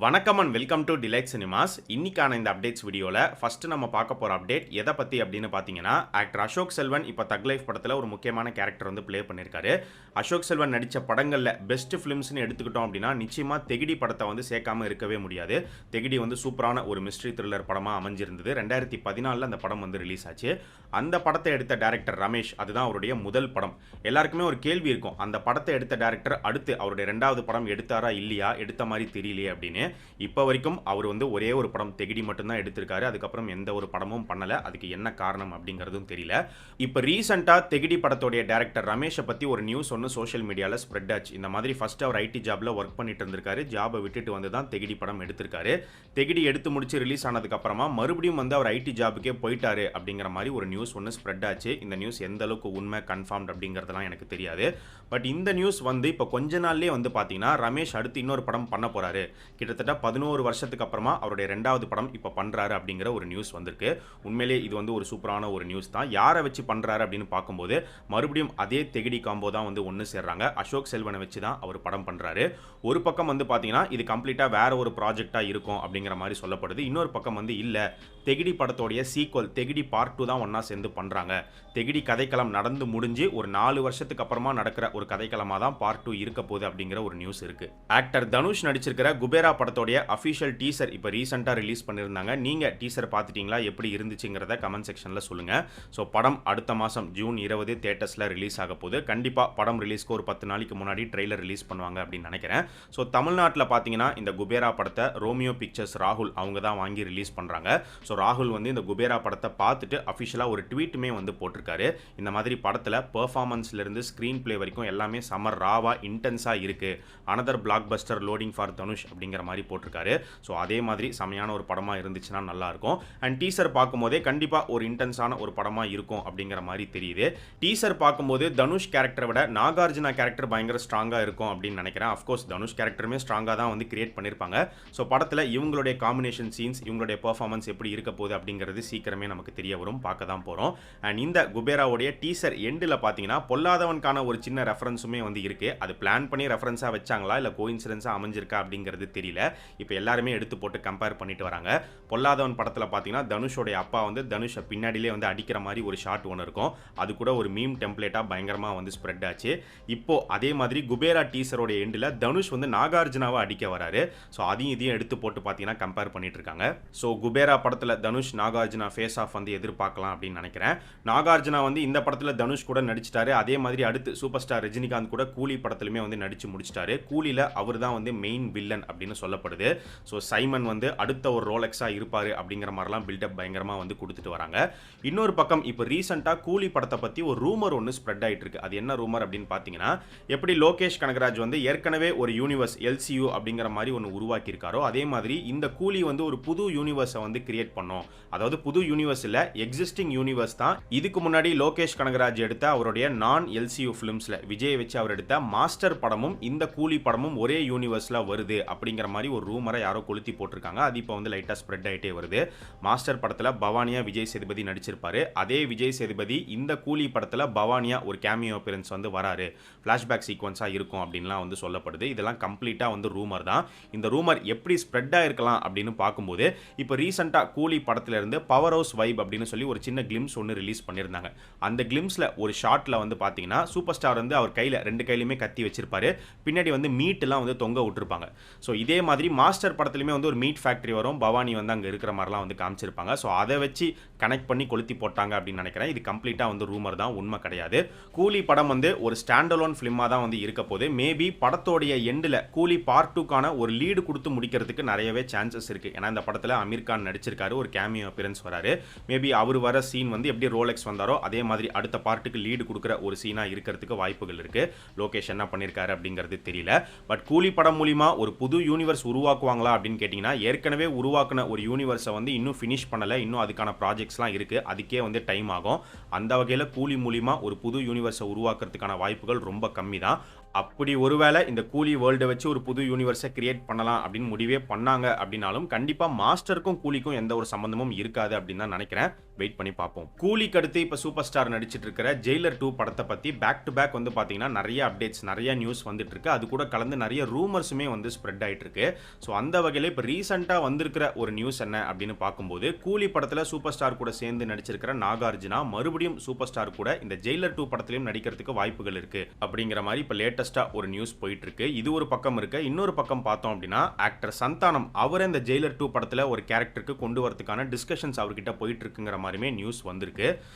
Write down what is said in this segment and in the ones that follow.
வணக்கம் and welcome to delight cinemas. இன்னைக்கான இந்த அப்டேட்ஸ் வீடியோவில் ஃபஸ்ட்டு நம்ம பார்க்க போகிற அப்டேட் எதை பற்றி அப்படின்னு பார்த்தீங்கன்னா, ஆக்டர் அசோக் செல்வன் இப்போ தக் லைஃப் படத்தில் ஒரு முக்கியமான கேரக்டர் வந்து ப்ளே பண்ணியிருக்காரு. அசோக் செல்வன் நடித்த படங்களில் பெஸ்ட் ஃபிலிம்ஸ்னு எடுத்துக்கிட்டோம் அப்படின்னா நிச்சயமாக தெகிடி படத்தை வந்து சேர்க்காமல் இருக்கவே முடியாது. தெகிடி வந்து சூப்பரான ஒரு மிஸ்ட்ரி த்ரில்லர் படமாக அமைஞ்சிருந்தது. 2014 அந்த படம் வந்து ரிலீஸ் ஆச்சு. அந்த படத்தை எடுத்த டேரக்டர் ரமேஷ், அதுதான் அவருடைய முதல் படம். எல்லாருக்குமே ஒரு கேள்வி இருக்கும், அந்த படத்தை எடுத்த டேரக்டர் அடுத்து அவருடைய 2வது படம் எடுத்தாரா இல்லையா, எடுத்த மாதிரி தெரியலையே அப்படின்னு. இப்போ வரைக்கும் அவர் வந்து ஒரே ஒரு படம் தெகிடி மட்டும்தான் எடுத்திருக்காரு. அதுக்கப்புறம் எந்த ஒரு படமும் பண்ணல. அதுக்கு என்ன காரணம் அப்படிங்கிறதும் தெரியல. இப்போ ரீசெண்டாக தெகிடி படத்தோடைய டேரக்டர் ரமேஷை பற்றி ஒரு நியூஸ் ஒன்று சோஷியல் மீடியாவில் ஸ்ப்ரெட் ஆச்சு. இந்த மாதிரி ஃபர்ஸ்ட் அவர் ஐடி ஜாப்ல ஒர்க் பண்ணிட்டு இருந்திருக்காரு. ஜாபை விட்டுட்டு வந்து தான் தெகிடி படம் எடுத்திருக்காரு. தெகிடி எடுத்து முடிச்சு ரிலீஸ் ஆனதுக்கு அப்புறமா மறுபடியும் வந்து அவர் ஐடி ஜாபுக்கே போயிட்டாரு அப்படிங்கிற மாதிரி ஒரு நியூஸ் ஒன்று ஸ்ப்ரெட் ஆச்சு. இந்த நியூஸ் எந்த அளவுக்கு உண்மை கன்ஃபார்ம்ட் அப்படிங்கிறதுலாம் எனக்கு தெரியாது. பட் இந்த நியூஸ் வந்து இப்போ கொஞ்ச நாள்லேயே வந்து பார்த்தீங்கன்னா ரமேஷ் அடுத்து இன்னொரு படம் பண்ண போறாரு. கிட்டத்தட்ட 11 வருஷத்துக்கு அப்புறமா அவருடைய 2வது படம் இப்போ பண்றாரு அப்படிங்கிற ஒரு நியூஸ் வந்திருக்கு. உண்மையிலே இது வந்து ஒரு சூப்பரான ஒரு நியூஸ் தான். யாரை வச்சு பண்றாரு அப்படின்னு பார்க்கும்போது மறுபடியும் அதே தெகிடி காம்போ தான் வந்து ஒன்று சேர்றாங்க. அசோக் செல்வனை வச்சு தான் அவர் படம் பண்றாரு. ஒரு பக்கம் வந்து பார்த்தீங்கன்னா இது கம்ப்ளீட்டாக வேற ஒரு ப்ராஜெக்டா இருக்கும் அப்படிங்கிற மாதிரி சொல்லப்படுது. இன்னொரு பக்கம் வந்து இல்ல, தெகிடி படத்தோடைய சீக்வல் தெகிடி பார்ட் 2 தான் ஒன்னா சேர்ந்து பண்றாங்க. தெகிடி கதைக்களம் நடந்து முடிஞ்சு ஒரு 4 வருஷத்துக்கு அப்புறமா நடக்கிற ஒரு கதைக்களமா தான் பார்ட் 2 இருக்க போகுது அப்படிங்கிற ஒரு நியூஸ் இருக்கு. ஆக்டர் தனுஷ் நடிச்சிருக்கிற குபேரா படத்தோடைய அஃபிஷியல் டீசர் இப்போ ரீசெண்டாக ரிலீஸ் பண்ணியிருந்தாங்க. நீங்கள் டீசர் பார்த்துட்டீங்களா, எப்படி இருந்துச்சுங்கிறத கமெண்ட் செக்ஷனில் சொல்லுங்கள். ஸோ படம் அடுத்த மாதம் ஜூன் 20 தியேட்டர்ஸில் ரிலீஸ் ஆக போகுது. கண்டிப்பாக படம் ரிலீஸ்க்கு ஒரு 10 நாளைக்கு முன்னாடி ட்ரெய்லர் ரிலீஸ் பண்ணுவாங்க அப்படின்னு நினைக்கிறேன். ஸோ தமிழ்நாட்டில் பார்த்தீங்கன்னா இந்த குபேரா படத்தை ரோமியோ பிக்சர்ஸ் ராகுல் அவங்க தான் வாங்கி ரிலீஸ் பண்ணுறாங்க. ஸோ ராகுல் வந்து இந்த குபேரா படத்தை பார்த்துட்டு அஃபிஷியலாக ஒரு ட்வீட்டுமே வந்து போட்டிருக்காரு. இந்த மாதிரி படத்தில் பெர்ஃபார்மன்ஸ்லேருந்து ஸ்க்ரீன் பிளே வரைக்கும் எல்லாமே சம்மர் ராவா இன்டென்ஸாக இருக்குது. Another black Bastar loading for Dhanush அப்படிங்கிற மாதிரி போட்டிருக்காரு. ஸோ அதே மாதிரி செமையான ஒரு படமாக இருந்துச்சுன்னா நல்லாயிருக்கும். அண்ட் டீசர் பார்க்கும்போதே கண்டிப்பாக ஒரு இன்டென்ஸான ஒரு படமாக இருக்கும் அப்படிங்கிற மாதிரி தெரியுது. டீசர் பார்க்கும்போது தனுஷ் கேரக்டரை விட நாகார்ஜுனா கேரக்டர் பயங்கர ஸ்ட்ராங்காக இருக்கும் அப்படின்னு நினைக்கிறேன். அஃப்கோர்ஸ் தனுஷ் கேரக்டருமே ஸ்ட்ராங்காக தான் வந்து கிரியேட் பண்ணியிருப்பாங்க. ஸோ படத்தில் இவங்களுடைய காம்பினேஷன் சீன்ஸ், இவங்களுடைய பெர்ஃபார்மன்ஸ் எப்படி இருக்க போகுது அப்படிங்கிறது சீக்கிரமே நமக்கு தெரிய வரும், பார்க்க தான் போகிறோம். அண்ட் இந்த குபேராவுடைய டீசர் எண்டில் பார்த்தீங்கன்னா பொல்லாதவனுக்கான ஒரு சின்ன ரெஃபரன்ஸுமே வந்து இருக்குது. அது பிளான் பண்ணி ரெஃபரன்ஸாக வச்சாங்களா இல்லை கோஇன்சிடென்ஸாக அமைஞ்சிருக்கா அப்படிங்கிறது தெரியல. இப்போ எல்லாருமே எடுத்து போட்டு கம்பேர் பண்ணிட்டு வராங்க. பொல்லாதவன் படத்தில் பார்த்தீங்கன்னா தனுஷோடைய அப்பா வந்து தனுஷை பின்னாடியிலே வந்து அடிக்கிற மாதிரி ஒரு ஷாட் ஒன்று இருக்கும். அது கூட ஒரு மீம் டெம்ப்ளேட்டாக பயங்கரமாக வந்து ஸ்ப்ரெட் ஆச்சு. இப்போ அதே மாதிரி குபேரா டீசரோடைய எண்டில் தனுஷ் வந்து நாகார்ஜுனாவை அடிக்க வராரு. ஸோ அதையும் இதையும் எடுத்து போட்டு பார்த்தீங்கன்னா கம்பேர் பண்ணிட்டு இருக்காங்க. ஸோ குபேரா படத்தில் தனுஷ் நாகார்ஜுனா ஃபேஸ் ஆஃப் வந்து எதிர்பார்க்கலாம் அப்படின்னு நினைக்கிறேன். நாகார்ஜுனா வந்து இந்த படத்தில் தனுஷ் கூட நடிச்சிட்டாரு. அதே மாதிரி அடுத்து சூப்பர் ஸ்டார் ரஜினிகாந்த் கூட கூலி படத்திலுமே வந்து நடிச்சு முடிச்சிட்டாரு. கூலியில் அவர் தான் வந்து மெயின் வில்லன் அப்படின்னு சொல்லப்படுது. ஸோ சைமன் வந்து அடுத்த ஒரு ரோலெக்ஸாக இருப்பார் அப்படிங்கிற மாதிரிலாம் பில்டப் பயங்கரமாக வந்து கொடுத்துட்டு வராங்க. இன்னொரு பக்கம் இப்போ ரீசெண்டாக கூலி படத்தை பற்றி ஒரு ரூமர் ஒன்று ஸ்ப்ரெட் ஆகிட்டு இருக்கு. அது என்ன ரூமர் அப்படின்னு பார்த்தீங்கன்னா, எப்படி லோகேஷ் கனகராஜ் வந்து ஏற்கனவே ஒரு யூனிவர்ஸ் எல்சியூ அப்படிங்கிற மாதிரி ஒன்று உருவாக்கியிருக்காரோ அதே மாதிரி இந்த கூலி வந்து ஒரு புது யூனிவர்ஸை வந்து கிரியேட் பண்ணோம். அதாவது புது யூனிவர்ஸ் இல்லை, எக்ஸிஸ்டிங் யூனிவர்ஸ் தான். இதுக்கு முன்னாடி லோகேஷ் கனகராஜ் எடுத்த அவருடைய நான் எல்சியூ ஃபிலிம்ஸில் விஜய் வச்சு அவர் எடுத்த மாஸ்டர் படமும் இந்த கூலி படமும் ஒரே யூனிவர்ஸில் வருது அப்படிங்கிற மாதிரி ஒரு ரூமரை யாரோ கொளுத்தி போட்டிருக்காங்க. அது இப்போ வந்து லைட்டாக ஸ்ப்ரெட் ஆகிட்டே வருது. மாஸ்டர் படத்தில் பவானியா விஜய் சேதுபதி நடிச்சிருப்பாரு. அதே விஜய் சேதுபதி இந்த கூலி படத்தில் பவானியா ஒரு கேமியோ அப்பியரன்ஸ் வந்து வராரு, ஃப்ளாஷ்பேக் சீக்வன்ஸாக இருக்கும் அப்படின்லாம் வந்து சொல்லப்படுது. இதெல்லாம் கம்ப்ளீட்டாக வந்து ரூமர் தான். இந்த ரூமர் எப்படி ஸ்ப்ரெட் ஆகிருக்கலாம் அப்படின்னு பார்க்கும்போது இப்போ ரீசெண்டாக கூலி படத்தில் இருந்து பவர் ஹவுஸ் வைப் அப்படின்னு சொல்லி ஒரு சின்ன கிளிம்ஸ் ஒன்று ரிலீஸ் பண்ணியிருந்தாங்க. அந்த கிளிம்ஸில் ஒரு ஷாட்டில் வந்து பார்த்தீங்கன்னா சூப்பர் ஸ்டார் வந்து அவர் கையில் 2 கையிலுமே கத்தி வச்சிருப்பாரு. பின்னாடி வந்து மீட்டெல்லாம் வந்து தொங்க விட்டுருப்பாங்க. ஸோ இதே மாதிரி மாஸ்டர் படத்துலையுமே வந்து ஒரு மீட் ஃபேக்ட்ரி வரும், பவானி வந்து அங்கே இருக்கிற மாதிரிலாம் வந்து காமிச்சிருப்பாங்க. ஸோ அதை வச்சு கனெக்ட் பண்ணி கொளுத்தி போட்டாங்க அப்படின்னு நினைக்கிறேன். இது கம்ப்ளீட்டாக வந்து ரூமர் தான், உண்மை கிடையாது. கூலி படம் வந்து ஒரு ஸ்டாண்டலோன் ஃபிலிமாக தான் வந்து இருக்க போது. மேபி படத்தோடைய எண்டில் கூலி பார்ட் 2க்கான ஒரு லீடு கொடுத்து முடிக்கிறதுக்கு நிறையவே சான்சஸ் இருக்குது. ஏன்னா இந்த படத்தில் அமீர் கான் நடிச்சிருக்காரு, ஒரு கேமியோ அப்பியரன்ஸ் வராரு. மேபி அவர் வர சீன் வந்து எப்படி ரோலெக்ஸ் வந்தாரோ அதே மாதிரி அடுத்த பார்ட்டுக்கு லீடு கொடுக்குற ஒரு சீனாக இருக்கிறதுக்கு வாய்ப்புகள் இருக்குது. லோகேஷ் என்ன பண்ணியிருக்காரு அப்படிங்கிறது தெரியல. பட் கூலி படம் மூலிமா ஒரு புது யூனிவர்ஸ் உருவாக்குவாங்களா அப்படின்னு கேட்டிங்கன்னா, ஏற்கனவே உருவாக்குன ஒரு யூனிவர்ஸை வந்து இன்னும் ஃபினிஷ் பண்ணலை. இன்னும் அதுக்கான ப்ராஜெக்ட்ஸ்லாம் இருக்குது. அதுக்கே வந்து டைம் ஆகும். அந்த வகையில் கூலி மூலிமா ஒரு புது யூனிவர்ஸை உருவாக்குறதுக்கான வாய்ப்புகள் ரொம்ப கம்மி தான். அப்படி ஒருவேளை இந்த கூலி வேர்ல்டை வச்சு ஒரு புது யூனிவர்ஸை கிரியேட் பண்ணலாம் அப்படின்னு முடிவே பண்ணாங்க அப்படின்னாலும் கண்டிப்பாக மாஸ்டருக்கும் கூலிக்கும் எந்த ஒரு சம்பந்தமும் இருக்காது அப்படின்னு தான் நினைக்கிறேன். வெயிட் பண்ணி பார்ப்போம். கூலிக்கு அடுத்து இப்போ சூப்பர் ஸ்டார் நடிச்சிட்டு இருக்கிற ஜெயிலர் 2 படத்தை பற்றி பேக் டு பேக் வந்து பார்த்தீங்கன்னா நிறைய அப்டேட்ஸ், நிறைய நியூஸ் வந்துட்டு இருக்கு. அது கூட கலந்து நிறைய ரூமர்ஸுமே வந்து ஸ்ப்ரெட் ஆகிட்டு இருக்கு. ஸோ அந்த வகையில் இப்போ ரீசெண்டாக வந்திருக்கிற ஒரு நியூஸ் என்ன அப்படின்னு பார்க்கும்போது, கூலி படத்தில் சூப்பர் ஸ்டார் கூட சேர்ந்து நடிச்சிருக்கிற நாகார்ஜுனா மறுபடியும் சூப்பர் ஸ்டார் கூட இந்த ஜெயிலர் 2 படத்திலையும் நடிக்கிறதுக்கு வாய்ப்புகள் இருக்கு அப்படிங்கிற மாதிரி இப்போ லேட்டஸ்ட்டாக ஒரு நியூஸ் போயிட்டு இருக்கு. இது ஒரு பக்கம் இருக்கு. இன்னொரு பக்கம் பார்த்தோம் அப்படின்னா, ஆக்டர் சந்தானம் அவரை இந்த ஜெயிலர் 2 படத்தில் ஒரு கேரக்டருக்கு கொண்டு வரதுக்கான டிஸ்கஷன்ஸ் அவர்கிட்ட போயிட்டு இருக்குங்கிற மாதிரியுமே நியூஸ் வந்திருக்கு.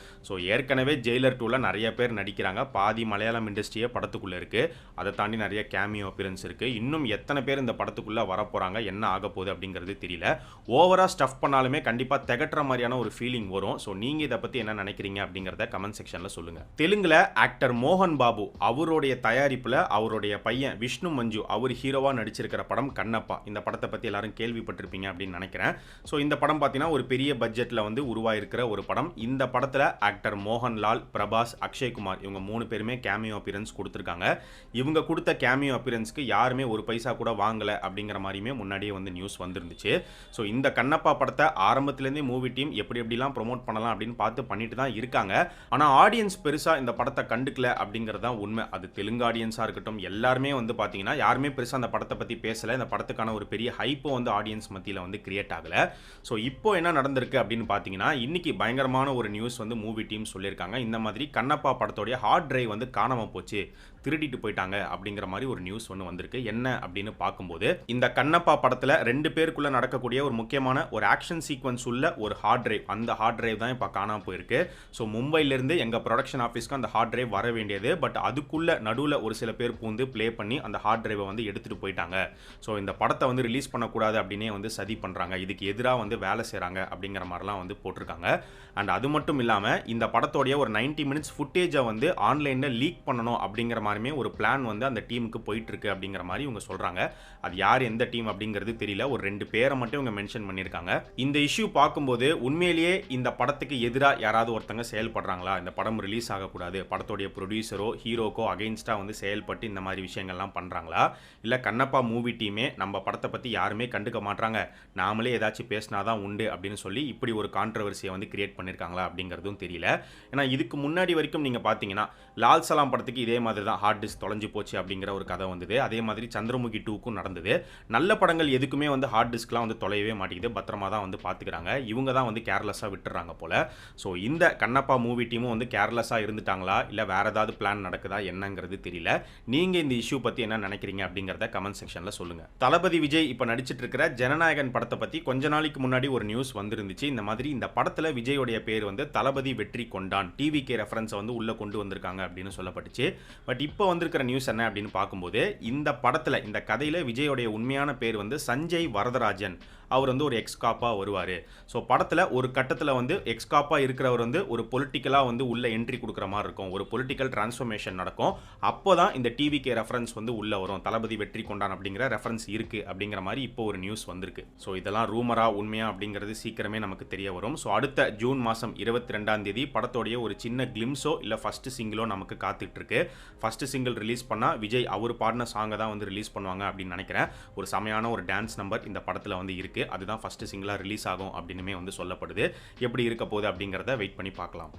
ஸோ ஏற்கனவே ஜெயிலர் 2ல நிறைய பேர் நடிக்கிறாங்க. பாதி மலையாளம் இண்டஸ்ட்ரியே படத்துக்குள்ள இருக்கு. அதை தாண்டி நிறைய கேமியோ அப்பியரன்ஸ் இருக்கு. இன்னும் எத்தனை பேர் இந்த படத்துக்குள்ள வரப்போறாங்க, என்ன ஆக போகுது அப்படிங்கிறது தெரியல. ஓவரா ஸ்டஃப் பண்ணாலுமே கண்டிப்பா திகட்டுற மாதிரியான ஒரு ஃபீலிங் வரும். ஸோ நீங்க இதை பத்தி என்ன நினைக்கிறீங்க அப்படிங்கிறத கமெண்ட் செக்ஷன்ல சொல்லுங்க. தெலுங்குல ஆக்டர் மோகன் பாபு அவருடைய தயாரிப்புல அவருடைய பையன் விஷ்ணு மஞ்சு அவர் ஹீரோவா நடிச்சிருக்கிற படம் கண்ணப்பா. இந்த படத்தை பத்தி எல்லாரும் கேள்விப்பட்டிருப்பீங்க அப்படின்னு நினைக்கிறேன். ஸோ இந்த படம் பார்த்தீங்கன்னா ஒரு பெரிய பட்ஜெட்ல வந்து உருவாயிருக்கிற ஒரு படம். இந்த படத்துல ஆக்டர் மோகன்லால், பிரபாஸ், அக்ஷய்குமார் இவங்க 3 பேருமே கேமியோ அப்பியரன்ஸ் கொடுத்திருக்காங்க. இவங்க கொடுத்த கேமியோ அப்பியரன்ஸ்க்கு யாருமே ஒரு பைசா கூட வாங்கல அப்படிங்கிற மாதிரியுமே முன்னாடியே வந்து நியூஸ் வந்துருந்துச்சு. ஸோ இந்த கண்ணப்பா படத்தை ஆரம்பத்திலேருந்தே மூவி டீம் எப்படி எப்படிலாம் ப்ரொமோட் பண்ணலாம் அப்படின்னு பார்த்து பண்ணிட்டு தான் இருக்காங்க. ஆனால் ஆடியன்ஸ் பெருசா இந்த படத்தை கண்டுக்கல அப்படிங்கிறது தான் உண்மை. அது தெலுங்கு ஆடியன்ஸாக இருக்கட்டும், எல்லாருமே வந்து பார்த்தீங்கன்னா யாருமே பெருசாக அந்த படத்தை பற்றி பேசலை. இந்த படத்துக்கான ஒரு பெரிய ஹைப்போ வந்து ஆடியன்ஸ் மத்தியில் வந்து கிரியேட் ஆகலை. ஸோ இப்போ என்ன நடந்திருக்கு அப்படின்னு பார்த்தீங்கன்னா, இன்னைக்கு பயங்கரமான ஒரு நியூஸ் வந்து மூவி டீம் சொல்லியிருக்காங்க. இந்த மாதிரி கண்ணப்பா படத்தோடைய ஹார்ட் டிரைவ் வந்து காணாமல் போச்சு, திருடிட்டு போயிட்டாங்க அப்படிங்கிற மாதிரி ஒரு நியூஸ் ஒன்று வந்திருக்கு. என்ன அப்படின்னு பார்க்கும்போது, இந்த கண்ணப்பா படத்தில் 2 பேருக்குள்ள நடக்கக்கூடிய ஒரு முக்கியமான ஒரு ஆக்ஷன் சீக்வன்ஸ் உள்ள ஒரு ஹார்ட் டிரைவ், அந்த ஹார்ட் டிரைவ் தான் இப்போ காணாமல் போயிருக்கு. ஸோ மும்பையிலிருந்து எங்கள் ப்ரொடக்ஷன் ஆஃபீஸ்க்கு அந்த ஹார்ட் டிரைவ் வர வேண்டியது. பட் அதுக்குள்ள நடுவில் ஒரு சில பேர் பூந்து ப்ளே பண்ணி அந்த ஹார்ட் டிரைவை வந்து எடுத்துகிட்டு போயிட்டாங்க. ஸோ இந்த படத்தை வந்து ரிலீஸ் பண்ணக்கூடாது அப்படின்னே வந்து சதி பண்ணுறாங்க, இதுக்கு எதிராக வந்து வேலை செய்கிறாங்க அப்படிங்கிற மாதிரிலாம் வந்து போட்டிருக்காங்க. அண்ட் அது மட்டும் இல்லாமல் இந்த படத்தோடைய ஒரு 90 மினிட்ஸ் ஃபுட்டேஜை வந்து ஆன்லைனில் லீக் பண்ணணும் அப்படிங்கிற மாதிரியுமே ஒரு பிளான் வந்து அந்த டீமுக்கு போயிட்டு இருக்கு அப்படிங்கிற மாதிரி இவங்க சொல்கிறாங்க. அது யார் எந்த டீம் அப்படிங்கிறது தெரியல. ஒரு 2 பேரை மட்டும் இவங்க மென்ஷன் பண்ணியிருக்காங்க. இந்த இஷ்யூ பார்க்கும்போது உண்மையிலேயே இந்த படத்துக்கு எதிராக யாராவது ஒருத்தங்க செயல்படுறாங்களா, இந்த படம் ரிலீஸ் ஆகக்கூடாது, படத்தோடைய ப்ரொடியூசரோ ஹீரோக்கோ அகைன்ஸ்டாக வந்து செயல்பட்டு இந்த மாதிரி விஷயங்கள்லாம் பண்ணுறாங்களா, இல்லை கண்ணப்பா மூவி டீமே நம்ம படத்தை பற்றி யாருமே கண்டுக்க மாட்டாங்க, நாமளே ஏதாச்சும் பேசினாதான் உண்டு அப்படின்னு சொல்லி இப்படி ஒரு கான்ட்ரவர்சியை வந்து கிரியேட் பண்ணியிருக்காங்களா அப்படிங்கிறதும் தெரியல. ஏன்னா இதுக்கு முன்னாடி வரைக்கும் நீங்கள் பார்த்தீங்கன்னா லால் சலாம் படத்துக்கு இதே மாதிரி தான் ஹார்ட் டிஸ்க் தொலைஞ்சு போச்சு அப்படிங்கிற ஒரு கதை வந்தது. அதே மாதிரி சந்திரமுகி 2க்கும் நடந்தது. நல்ல படங்கள் எதுக்குமே வந்து ஹார்ட் டிஸ்க்லாம் வந்து தொலையவே மாட்டேங்குது, பத்திரமா தான் வந்து பார்த்துக்கிறாங்க. இவங்க தான் வந்து கேர்லெஸ்ஸாக விட்டுறாங்க போல. ஸோ இந்த கண்ணப்பா மூவி டீமும் வந்து கேர்லெஸ்ஸாக இருந்துட்டாங்களா, இல்லை வேற ஏதாவது பிளான் நடக்குதா என்னங்கிறது தெரியல. நீங்கள் இந்த இஷ்யூ பற்றி என்ன நினைக்கிறீங்க அப்படிங்கிறத கமெண்ட் செக்ஷனில் சொல்லுங்கள். தளபதி விஜய் இப்போ நடிச்சிட்டு இருக்கிற ஜனநாயகன் படத்தை பற்றி கொஞ்ச நாளைக்கு முன்னாடி ஒரு நியூஸ் வந்துருந்துச்சு. இந்த மாதிரி இந்த படத்தில் விஜயோடைய பேர் வந்து தளபதி வெற்றி கொண்டான், டிவிகே ரெஃபரன்ஸை வந்து உள்ளே கொண்டு வந்திருக்காங்க அப்படின்னு சொல்லப்பட்டுச்சு. பட் இப்போ வந்திருக்கிற நியூஸ் என்ன அப்படின்னு பார்க்கும்போது, இந்த படத்தில் இந்த கதையில் விஜயோடைய உண்மையான பேர் வந்து சஞ்சய் வரதராஜன். அவர் வந்து ஒரு எக்ஸ்காப்பாக வருவார். ஸோ படத்தில் ஒரு கட்டத்தில் வந்து எக்ஸ்காப்பாக இருக்கிறவர் வந்து ஒரு பொலிட்டிக்கலாக வந்து உள்ள என்ட்ரி கொடுக்குற மாதிரி இருக்கும், ஒரு பொலிட்டிக்கல் டிரான்ஸ்ஃபர்மேஷன் நடக்கும். அப்போ தான் இந்த டிவிகே ரெஃபரன்ஸ் வந்து உள்ளே வரும், தளபதி வெற்றி கொண்டான் அப்படிங்கிற ரெஃபரன்ஸ் இருக்குது அப்படிங்கிற மாதிரி இப்போ ஒரு நியூஸ் வந்திருக்கு. ஸோ இதெல்லாம் ரூமரா உண்மையா அப்படிங்கிறது சீக்கிரமே நமக்கு தெரிய வரும். ஸோ அடுத்த ஜூன் மாதம் 22ஆம் தேதி படத்தோடைய ஒரு சின்ன கிளிம்ஸோ இல்லை ஃபர்ஸ்ட் சிங்கிளோ நமக்கு காத்துட்டு இருக்கு. ஃபர்ஸ்ட் சிங்கிள் ரிலீஸ் பண்ணால் விஜய் அவர் பாடின சாங்கை தான் வந்து ரிலீஸ் பண்ணுவாங்க அப்படின்னு நினைக்கிறேன். ஒரு செமையான ஒரு டான்ஸ் நம்பர் இந்த படத்தில் வந்து இருக்குது. அதுதான் ஃபர்ஸ்ட் சிங்கிளாக ரிலீஸ் ஆகும் அப்படின்னுமே வந்து சொல்லப்படுது. எப்படி இருக்க போகுது அப்படிங்கிறத வெயிட் பண்ணி பார்க்கலாம்.